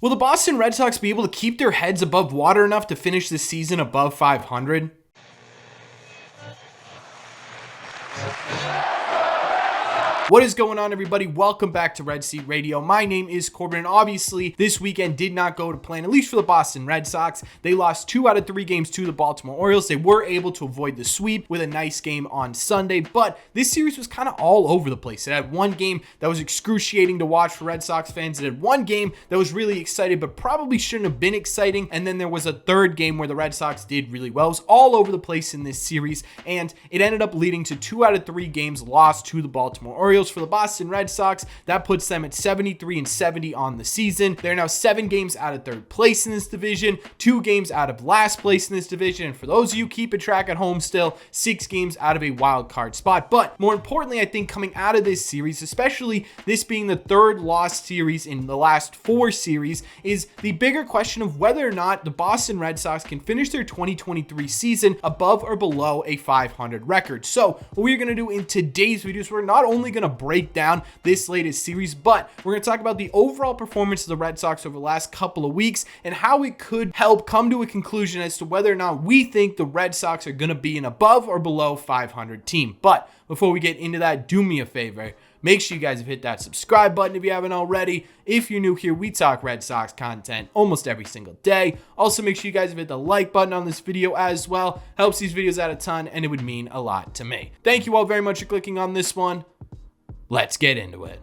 Will the Boston Red Sox be able to keep their heads above water enough to finish the season above 500? What is going on, everybody? Welcome back to Red Seat Radio. My name is Corbin, and obviously this weekend did not go to plan, at least for the Boston Red Sox. They lost 2 out of 3 games to the Baltimore Orioles. They were able to avoid the sweep with a nice game on Sunday, but this series was kind of all over the place. It had one game that was excruciating to watch for Red Sox fans. It had one game that was really exciting, but probably shouldn't have been exciting, and then there was a third game where the Red Sox did really well. It was all over the place in this series, and it ended up leading to 2 out of 3 games lost to the Baltimore Orioles. For the Boston Red Sox, that puts them at 73-70 on the season. They're now 7 games out of third place in this division, 2 games out of last place in this division, and for those of you keeping track at home still, 6 games out of a wild card spot. But more importantly, I think coming out of this series, especially this being the third lost series in the last 4 series, is the bigger question of whether or not the Boston Red Sox can finish their 2023 season above or below a 500 record. So what we're going to do in today's video is we're not only going to break down this latest series, but we're going to talk about the overall performance of the Red Sox over the last couple of weeks and how it could help come to a conclusion as to whether or not we think the Red Sox are going to be an above or below 500 team. But before we get into that, do me a favor. Make sure you guys have hit that subscribe button if you haven't already. If you're new here, we talk Red Sox content almost every single day. Also, make sure you guys have hit the like button on this video as well. Helps these videos out a ton, and it would mean a lot to me. Thank you all very much for clicking on this one. Let's get into it.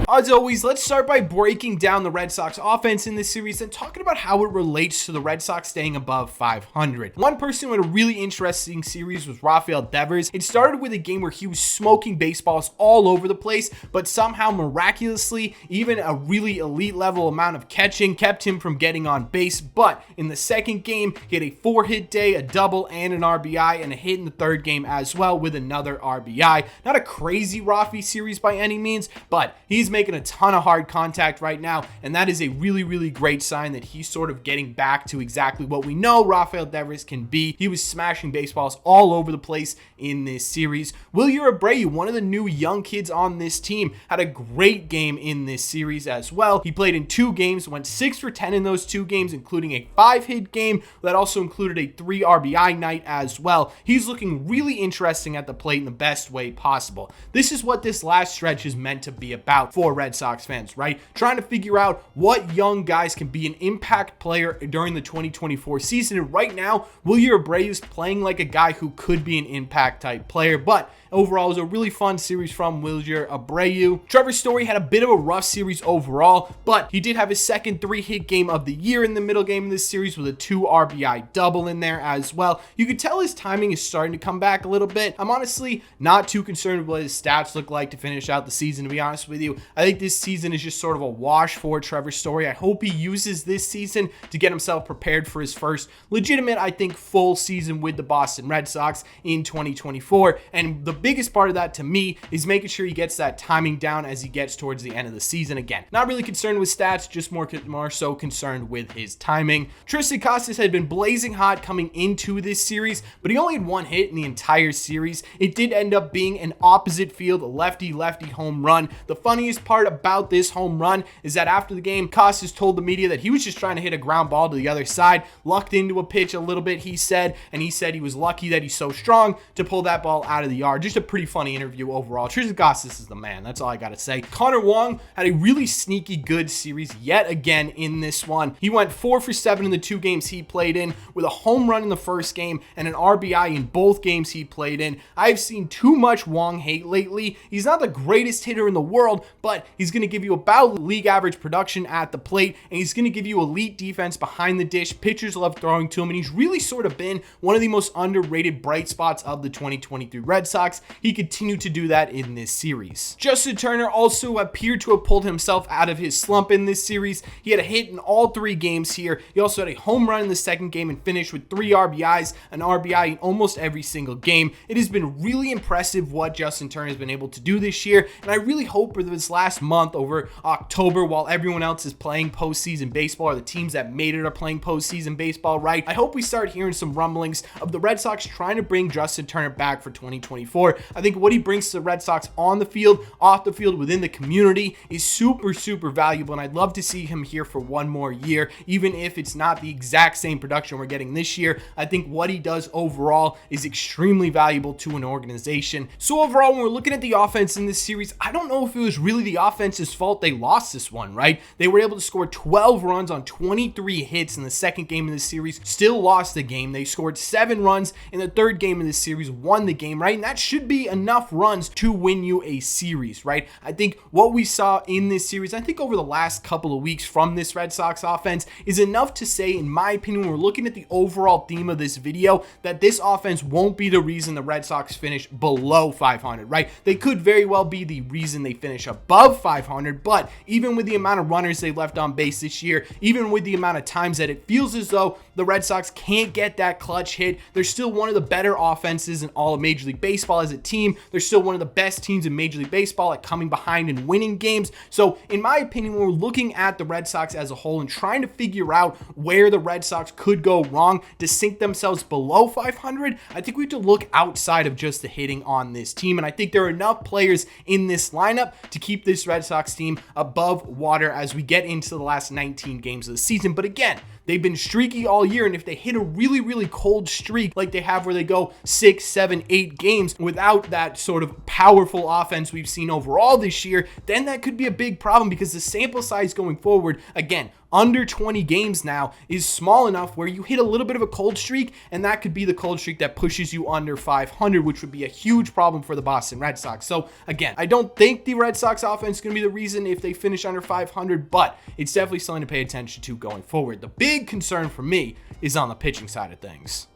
As always, let's start by breaking down the Red Sox offense in this series and talking about how it relates to the Red Sox staying above 500. One person with a really interesting series was Rafael Devers. It started with a game where he was smoking baseballs all over the place, but somehow miraculously, even a really elite level amount of catching kept him from getting on base. But in the second game, he had a 4-hit day, a double, and an RBI, and a hit in the third game as well with another RBI. Not a crazy Rafi series by any means, but he's making a ton of hard contact right now, and that is a really great sign that he's sort of getting back to exactly what we know Rafael Devers can be. He was smashing baseballs all over the place in this series. Wilyer Abreu, one of the new young kids on this team, had a great game in this series as well. He played in 2 games, went 6 for 10 in those 2 games, including a 5-hit game that also included a 3 RBI night as well. He's looking really interesting at the plate in the best way possible. This is what this last stretch is meant to be about for Red Sox fans, right? Trying to figure out what young guys can be an impact player during the 2024 season. And right now, Wilyer Abreu is playing like a guy who could be an impact type player, but overall, it was a really fun series from Wilyer Abreu. Trevor Story had a bit of a rough series overall, but he did have his second 3-hit game of the year in the middle game of this series with a 2 RBI double in there as well. You could tell his timing is starting to come back a little bit. I'm honestly not too concerned with what his stats look like to finish out the season, to be honest with you. I think this season is just sort of a wash for Trevor Story. I hope he uses this season to get himself prepared for his first legitimate, I think, full season with the Boston Red Sox in 2024. And the biggest part of that to me is making sure he gets that timing down as he gets towards the end of the season. Again, not really concerned with stats, just more so concerned with his timing. Tristan Casas had been blazing hot coming into this series, but he only had 1 hit in the entire series. It did end up being an opposite field lefty home run. The funniest part about this home run is that after the game, Casas told the media that he was just trying to hit a ground ball to the other side, lucked into a pitch a little bit, he said, and he said he was lucky that he's so strong to pull that ball out of the yard. Just a pretty funny interview overall. Tristan Casas is the man. That's all I got to say. Connor Wong had a really sneaky good series yet again in this one. He went 4 for 7 in the 2 games he played in, with a home run in the first game and an RBI in both games he played in. I've seen too much Wong hate lately. He's not the greatest hitter in the world, but he's going to give you about league average production at the plate, and he's going to give you elite defense behind the dish. Pitchers love throwing to him, and he's really sort of been one of the most underrated bright spots of the 2023 Red Sox. He continued to do that in this series. Justin Turner also appeared to have pulled himself out of his slump in this series. He had a hit in all 3 games here. He also had a home run in the second game and finished with 3 RBIs, an RBI in almost every single game. It has been really impressive what Justin Turner has been able to do this year, and I really hope for this last last month over October while everyone else is playing postseason baseball, or the teams that made it are playing postseason baseball, right? I hope we start hearing some rumblings of the Red Sox trying to bring Justin Turner back for 2024. I think what he brings to the Red Sox on the field, off the field, within the community is super valuable, and I'd love to see him here for one more year, even if it's not the exact same production we're getting this year. I think what he does overall is extremely valuable to an organization. So overall, when we're looking at the offense in this series, I don't know if it was really the offense's fault they lost this one, right? They were able to score 12 runs on 23 hits in the second game of this series, still lost the game. They scored 7 runs in the third game of this series, won the game, right? And that should be enough runs to win you a series, right? I think what we saw in this series, I think over the last couple of weeks from this Red Sox offense is enough to say, in my opinion, when we're looking at the overall theme of this video, that this offense won't be the reason the Red Sox finish below 500, right? They could very well be the reason they finish above 500, but even with the amount of runners they left on base this year, even with the amount of times that it feels as though the Red Sox can't get that clutch hit, they're still one of the better offenses in all of Major League Baseball as a team. They're still one of the best teams in Major League Baseball at coming behind and winning games. So in my opinion, when we're looking at the Red Sox as a whole and trying to figure out where the Red Sox could go wrong to sink themselves below 500, I think we have to look outside of just the hitting on this team. And I think there are enough players in this lineup to keep this Red Sox team above water as we get into the last 19 games of the season. But again, they've been streaky all year, and if they hit a really cold streak like they have where they go 6, 7, 8 games without that sort of powerful offense we've seen overall this year, then that could be a big problem because the sample size going forward, again, under 20 games now, is small enough where you hit a little bit of a cold streak, and that could be the cold streak that pushes you under 500, which would be a huge problem for the Boston Red Sox. So again, I don't think the Red Sox offense is going to be the reason if they finish under 500, but it's definitely something to pay attention to going forward. The big concern for me is on the pitching side of things.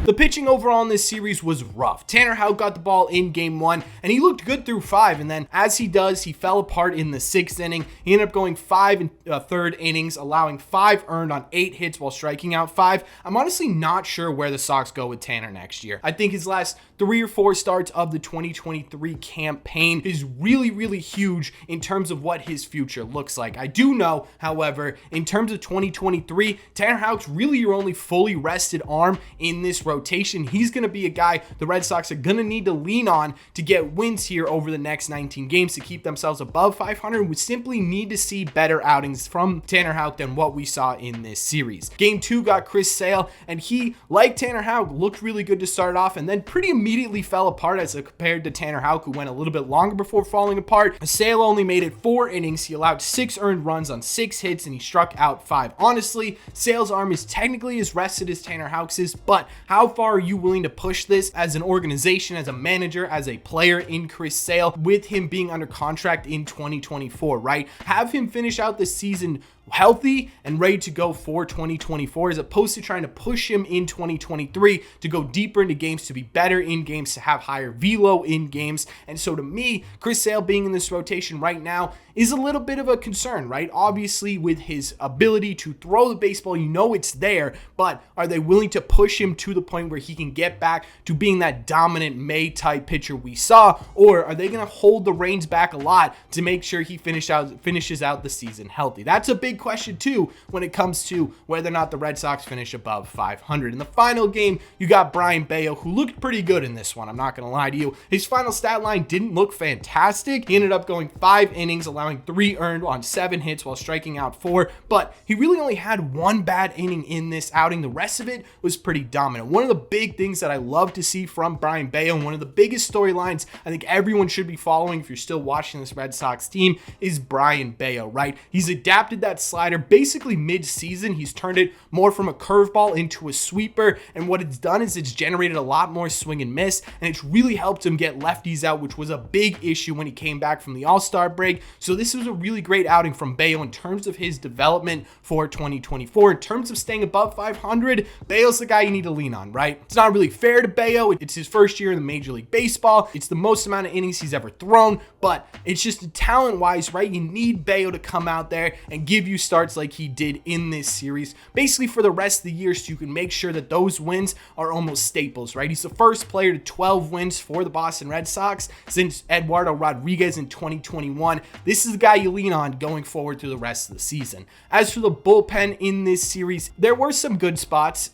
The pitching overall in this series was rough. Tanner Houck got the ball in game 1, and he looked good through 5, and then as he does, he fell apart in the 6th inning. He ended up going 5 third innings, allowing 5 earned on 8 hits while striking out 5. I'm honestly not sure where the Sox go with Tanner next year. I think his last 3 or 4 starts of the 2023 campaign is really huge in terms of what his future looks like. I do know, however, in terms of 2023, Tanner Houck's really your only fully rested arm in this rotation. He's going to be a guy the Red Sox are going to need to lean on to get wins here over the next 19 games to keep themselves above 500. We simply need to see better outings from Tanner Houck than what we saw in this series. Game 2 got Chris Sale, and he, like Tanner Houck, looked really good to start off and then pretty immediately fell apart as compared to Tanner Houck, who went a little bit longer before falling apart. Sale only made it 4 innings. He allowed 6 earned runs on 6 hits, and he struck out 5. Honestly, Sale's arm is technically as rested as Tanner Houck's is, but how far are you willing to push this as an organization, as a manager, as a player in Chris Sale, with him being under contract in 2024, right? Have him finish out the season healthy and ready to go for 2024, as opposed to trying to push him in 2023 to go deeper into games, to be better in games, to have higher velo in games. And so to me, Chris Sale being in this rotation right now is a little bit of a concern, right? Obviously, with his ability to throw the baseball, you know it's there, but are they willing to push him to the point where he can get back to being that dominant May type pitcher we saw, or are they going to hold the reins back a lot to make sure he finishes out the season healthy? That's a big question too when it comes to whether or not the Red Sox finish above 500. In the final game, you got Brayan Bello, who looked pretty good in this one. I'm not going to lie to you. His final stat line didn't look fantastic. He ended up going 5 innings, allowing 3 earned on 7 hits while striking out 4, but he really only had 1 bad inning in this outing. The rest of it was pretty dominant. One of the big things that I love to see from Brayan Bello, and one of the biggest storylines I think everyone should be following if you're still watching this Red Sox team, is Brayan Bello, right? He's adapted that slider basically mid-season. He's turned it more from a curveball into a sweeper, and what it's done is it's generated a lot more swing and miss, and it's really helped him get lefties out, which was a big issue when he came back from the All-Star break. So this was a really great outing from Bello in terms of his development for 2024. In terms of staying above 500, Bello's the guy you need to lean on, right? It's not really fair to Bello. It's his first year in the Major League Baseball. It's the most amount of innings he's ever thrown, but it's just talent-wise, right? You need Bello to come out there and give you few starts like he did in this series, basically for the rest of the year, so you can make sure that those wins are almost staples, right? He's the first player to 12 wins for the Boston Red Sox since Eduardo Rodriguez in 2021. This is the guy you lean on going forward through the rest of the season. As for the bullpen in this series, there were some good spots.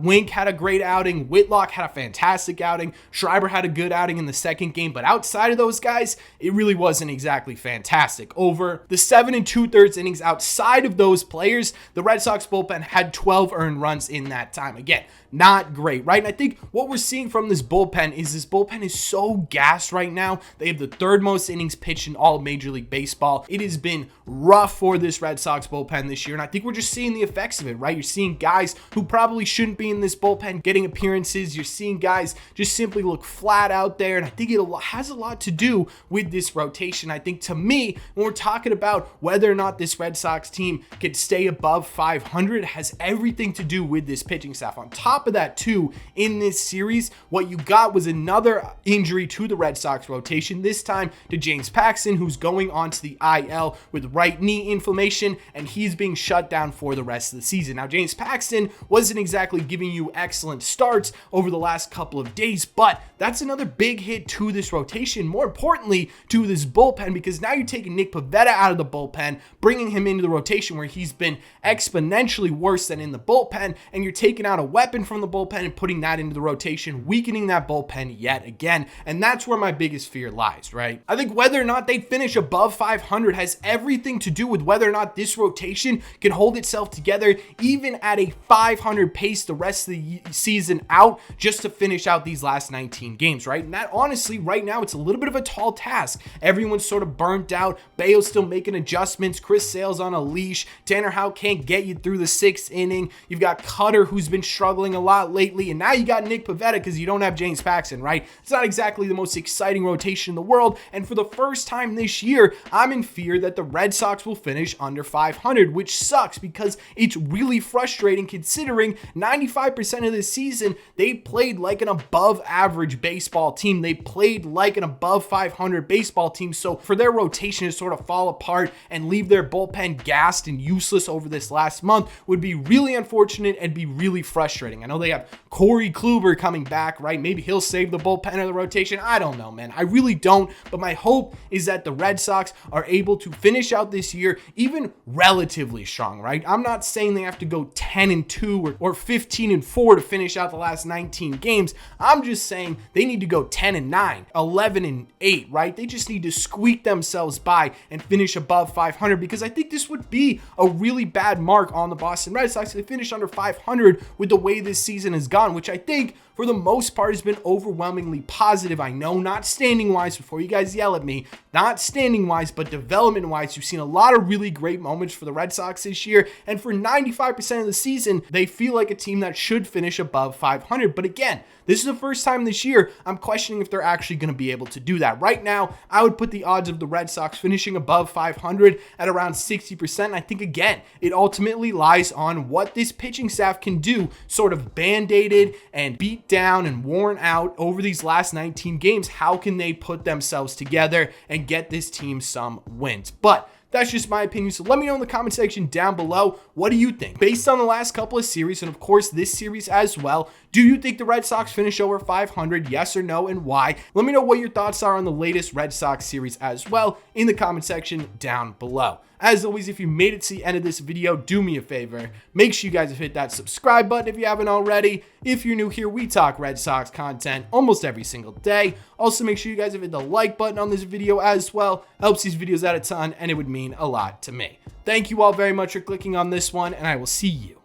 Wink had a great outing. Whitlock had a fantastic outing. Schreiber had a good outing in the second game, but outside of those guys, it really wasn't exactly fantastic. Over the 7 2/3 innings outside of those players, the Red Sox bullpen had 12 earned runs in that time. Again, not great, right? And I think what we're seeing from this bullpen is so gassed right now. They have the third most innings pitched in all of Major League Baseball. It has been rough for this Red Sox bullpen this year, and I think we're just seeing the effects of it, right? You're seeing guys who probably shouldn't be in this bullpen getting appearances. You're seeing guys just simply look flat out there, and I think it has a lot to do with this rotation. I think, to me, when we're talking about whether or not this Red Sox team can stay above 500, it has everything to do with this pitching staff. On top of that, too, in this series, what you got was another injury to the Red Sox rotation, this time to James Paxton, who's going onto the IL with right knee inflammation, and he's being shut down for the rest of the season. Now, James Paxton wasn't exactly giving you excellent starts over the last couple of days, but that's another big hit to this rotation, more importantly to this bullpen, because now you're taking Nick Pivetta out of the bullpen, bringing him into the rotation where he's been exponentially worse than in the bullpen, and you're taking out a weapon from the bullpen and putting that into the rotation, weakening that bullpen yet again. And that's where my biggest fear lies, right? I think whether or not they finish above 500 has everything to do with whether or not this rotation can hold itself together even at a 500 pace the rest of the season out, just to finish out these last 19 games, right? And that, honestly, right now, it's a little bit of a tall task. Everyone's sort of burnt out. Bayo's still making adjustments. Chris Sale's on a leash. Tanner Houck can't get you through the 6th inning. You've got Cutter, who's been struggling a lot lately, and now you got Nick Pivetta because you don't have James Paxton, right? It's not exactly the most exciting rotation in the world, and for the first time this year, I'm in fear that the Red Sox will finish under 500, which sucks because it's really frustrating considering 95% of the season they played like an above average baseball team. They played like an above 500 baseball team, so for their rotation to sort of fall apart and leave their bullpen gassed and useless over this last month would be really unfortunate and be really frustrating. I know they have Corey Kluber coming back, right? Maybe he'll save the bullpen or the rotation. I don't know, man. I really don't. But my hope is that the Red Sox are able to finish out this year even relatively strong, right? I'm not saying they have to go 10-2 or 15-4 to finish out the last 19 games. I'm just saying they need to go 10-9, 11-8, right? They just need to squeak themselves by and finish above 500, because I think this would be a really bad mark on the Boston Red Sox if they finish under 500 with the way this season has gone, which I think for the most part has been overwhelmingly positive. I know, not standing wise, before you guys yell at me, not standing wise, but development wise, you've seen a lot of really great moments for the Red Sox this year, and for 95% of the season, they feel like a team that should finish above 500. But again, this is the first time this year I'm questioning if they're actually going to be able to do that. Right now, I would put the odds of the Red Sox finishing above 500 at around 60%. I think, again, it ultimately lies on what this pitching staff can do, sort of band-aided and beat down and worn out over these last 19 games. How can they put themselves together and get this team some wins? But that's just my opinion, so let me know in the comment section down below. What do you think? Based on the last couple of series, and of course this series as well, do you think the Red Sox finish over 500? Yes or no, and why? Let me know what your thoughts are on the latest Red Sox series as well in the comment section down below. As always, if you made it to the end of this video, do me a favor. Make sure you guys have hit that subscribe button if you haven't already. If you're new here, we talk Red Sox content almost every single day. Also, make sure you guys have hit the like button on this video as well. Helps these videos out a ton, and it would mean a lot to me. Thank you all very much for clicking on this one, and I will see you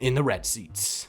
in the red seats.